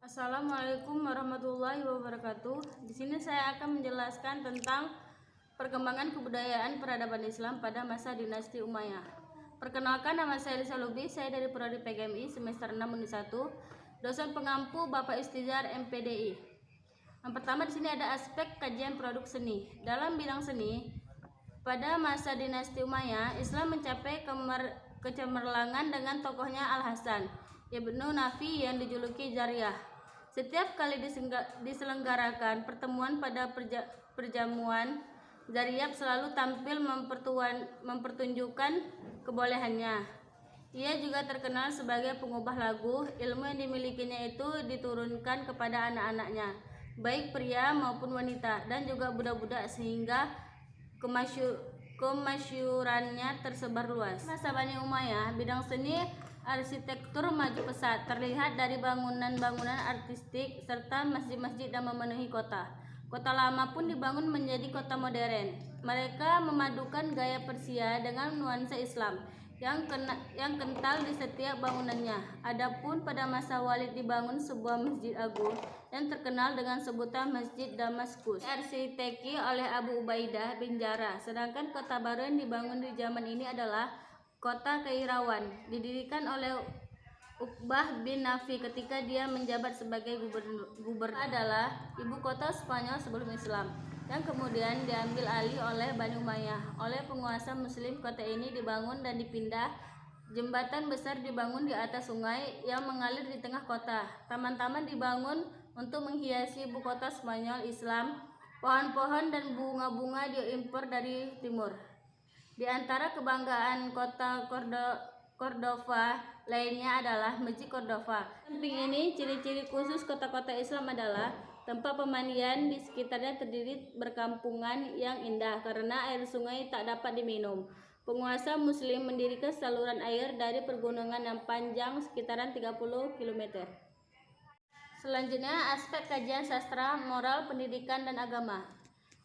Assalamualaikum warahmatullahi wabarakatuh. Di sini saya akan menjelaskan tentang perkembangan kebudayaan peradaban Islam pada masa dinasti Umayyah. Perkenalkan, nama saya Lisa Lubi, saya dari Prodi PGMI semester 6 Unit 1, dosen pengampu Bapak Istizhar MPDI. Yang pertama di sini ada aspek kajian produk seni. Dalam bidang seni, pada masa dinasti Umayyah, Islam mencapai kecemerlangan dengan tokohnya Al-Hasan Ibnu Nafi yang dijuluki Jariyah. Setiap kali diselenggarakan pertemuan pada perjamuan, Jariyah selalu tampil mempertunjukkan kebolehannya. Ia juga terkenal sebagai pengubah lagu. Ilmu yang dimilikinya itu diturunkan kepada anak-anaknya, baik pria maupun wanita, dan juga budak-budak, sehingga kemasyurannya tersebar luas. Masa Bani Umayyah, bidang seni arsitektur maju pesat, terlihat dari bangunan-bangunan artistik serta masjid-masjid yang memenuhi kota. Kota lama pun dibangun menjadi kota modern. Mereka memadukan gaya Persia dengan nuansa Islam yang kental di setiap bangunannya. Adapun pada masa Walid dibangun sebuah masjid agung yang terkenal dengan sebutan Masjid Damaskus, diarsiteki oleh Abu Ubaidah bin Jarrah. Sedangkan kota baru yang dibangun di zaman ini adalah Kota Kairawan, didirikan oleh Uqbah bin Nafi ketika dia menjabat sebagai gubernur. Adalah ibu kota Spanyol sebelum Islam, yang kemudian diambil alih oleh Bani Umayyah. Oleh penguasa Muslim, kota ini dibangun dan dipindah. Jembatan besar dibangun di atas sungai yang mengalir di tengah kota. Taman-taman dibangun untuk menghiasi ibu kota Spanyol Islam. Pohon-pohon dan bunga-bunga diimpor dari timur. Di antara kebanggaan kota Cordova lainnya adalah Masjid Cordova. Samping ini, ciri-ciri khusus kota-kota Islam adalah tempat pemandian di sekitarnya terdiri berkampungan yang indah karena air sungai tak dapat diminum. Penguasa Muslim mendirikan saluran air dari pergunungan yang panjang sekitaran 30 km. Selanjutnya, aspek kajian sastra, moral, pendidikan, dan agama.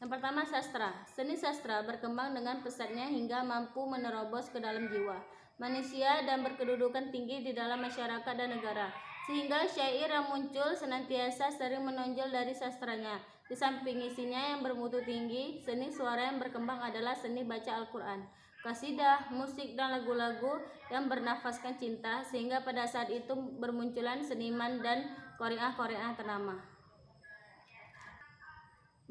Yang pertama, sastra. Seni sastra berkembang dengan pesatnya hingga mampu menerobos ke dalam jiwa manusia dan berkedudukan tinggi di dalam masyarakat dan negara, sehingga syair yang muncul senantiasa sering menonjol dari sastranya. Di samping isinya yang bermutu tinggi, seni suara yang berkembang adalah seni baca Al-Quran, kasidah, musik, dan lagu-lagu yang bernafaskan cinta, sehingga pada saat itu bermunculan seniman dan qari'ah ternama.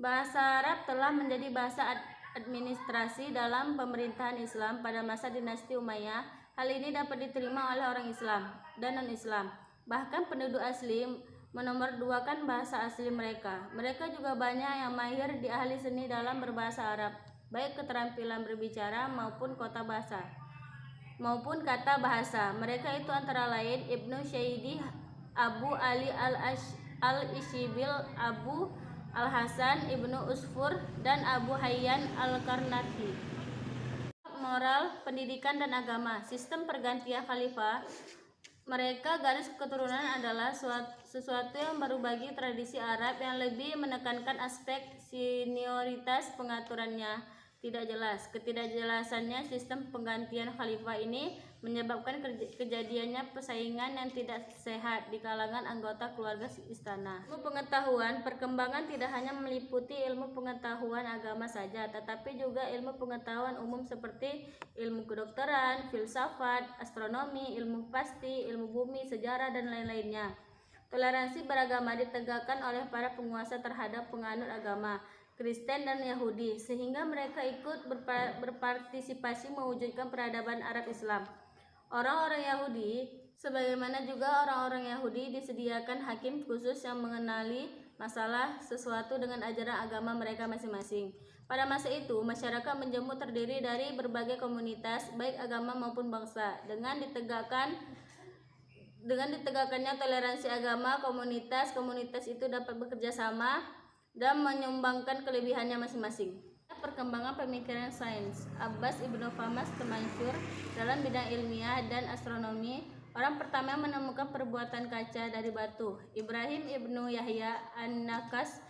Bahasa Arab telah menjadi bahasa administrasi dalam pemerintahan Islam pada masa dinasti Umayyah. Hal ini dapat diterima oleh orang Islam dan non-Islam. Bahkan penduduk asli menomorduakan bahasa asli mereka. Mereka juga banyak yang mahir di ahli seni dalam berbahasa Arab, baik keterampilan berbicara maupun kata bahasa. Mereka itu antara lain Ibnu Syaidi, Abu Ali al-Ishibil, Abu Al-Hasan Ibnu Usfur, dan Abu Hayyan Al-Karnati. Moral, pendidikan, dan agama. Sistem pergantian khalifah mereka garis keturunan adalah sesuatu yang baru bagi tradisi Arab yang lebih menekankan aspek senioritas. Pengaturannya tidak jelas. Ketidakjelasannya sistem penggantian khalifah ini menyebabkan kejadiannya persaingan yang tidak sehat di kalangan anggota keluarga istana. Ilmu pengetahuan perkembangan tidak hanya meliputi ilmu pengetahuan agama saja, tetapi juga ilmu pengetahuan umum seperti ilmu kedokteran, filsafat, astronomi, ilmu pasti, ilmu bumi, sejarah, dan lain-lainnya. Toleransi beragama ditegakkan oleh para penguasa terhadap penganut agama Kristen dan Yahudi, sehingga mereka ikut berpartisipasi mewujudkan peradaban Arab Islam. Orang-orang Yahudi, sebagaimana juga orang-orang Yahudi, disediakan hakim khusus yang mengenali masalah sesuatu dengan ajaran agama mereka masing-masing. Pada masa itu, masyarakat menjemur terdiri dari berbagai komunitas, baik agama maupun bangsa. Dengan ditegakkannya toleransi agama, komunitas itu dapat bekerja sama dan menyumbangkan kelebihannya masing-masing. Perkembangan pemikiran sains. Abbas Ibnu Famas termasyhur dalam bidang ilmiah dan astronomi. Orang pertama yang menemukan perbuatan kaca dari batu. Ibrahim Ibnu Yahya An-Nakas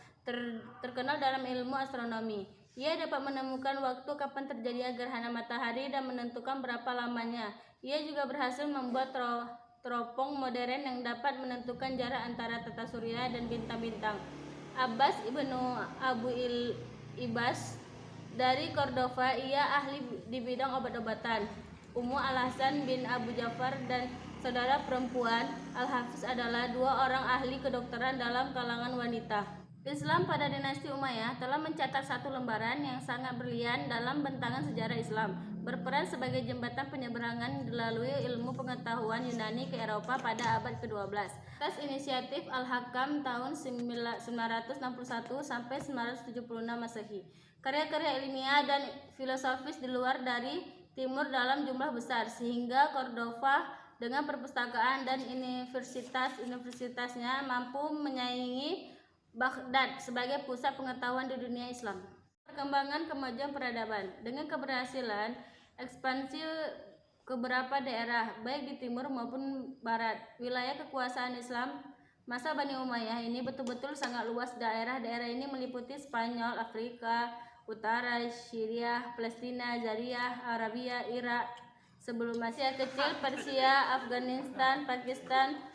terkenal dalam ilmu astronomi. Ia dapat menemukan waktu kapan terjadinya gerhana matahari dan menentukan berapa lamanya. Ia juga berhasil membuat teropong modern yang dapat menentukan jarak antara tata surya dan bintang-bintang. Abbas ibnu Abu Ibas dari Cordova, ia ahli di bidang obat-obatan. Ummu Al-Hasan bin Abu Ja'far dan saudara perempuan Al-Hafiz adalah dua orang ahli kedokteran dalam kalangan wanita. Islam pada dinasti Umayyah telah mencatat satu lembaran yang sangat brilian dalam bentangan sejarah Islam, berperan sebagai jembatan penyeberangan melalui ilmu pengetahuan Yunani ke Eropa pada abad ke-12. Atas inisiatif Al-Hakam tahun 961 sampai 976 Masehi. Karya-karya ilmiah dan filosofis di luar dari timur dalam jumlah besar, sehingga Cordova dengan perpustakaan dan universitasnya mampu menyaingi Baghdad sebagai pusat pengetahuan di dunia Islam. Perkembangan kemajuan peradaban dengan keberhasilan ekspansi ke beberapa daerah baik di timur maupun barat. Wilayah kekuasaan Islam masa Bani Umayyah ini betul-betul sangat luas. Daerah-daerah ini meliputi Spanyol, Afrika Utara, Syria, Palestina, Syariah, Arabia, Irak, sebelum Asia kecil, Persia, Afghanistan, Pakistan,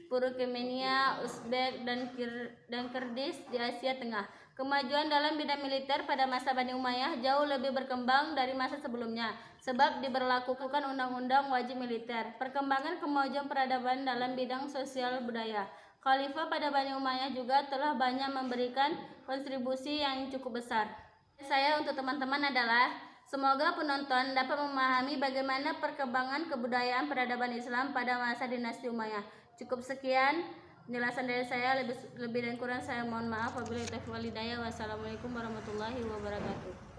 Turkmenia, Uzbek, dan Kirgiz di Asia Tengah. Kemajuan dalam bidang militer pada masa Bani Umayyah jauh lebih berkembang dari masa sebelumnya, sebab diberlakukan undang-undang wajib militer. Perkembangan kemajuan peradaban dalam bidang sosial budaya. Khalifah pada Bani Umayyah juga telah banyak memberikan kontribusi yang cukup besar. Saya untuk teman-teman adalah semoga penonton dapat memahami bagaimana perkembangan kebudayaan peradaban Islam pada masa dinasti Umayyah. Cukup sekian penjelasan dari saya, lebih dan kurang saya mohon maaf. Wabillahi taufiq wal hidayah. Wassalamualaikum warahmatullahi wabarakatuh.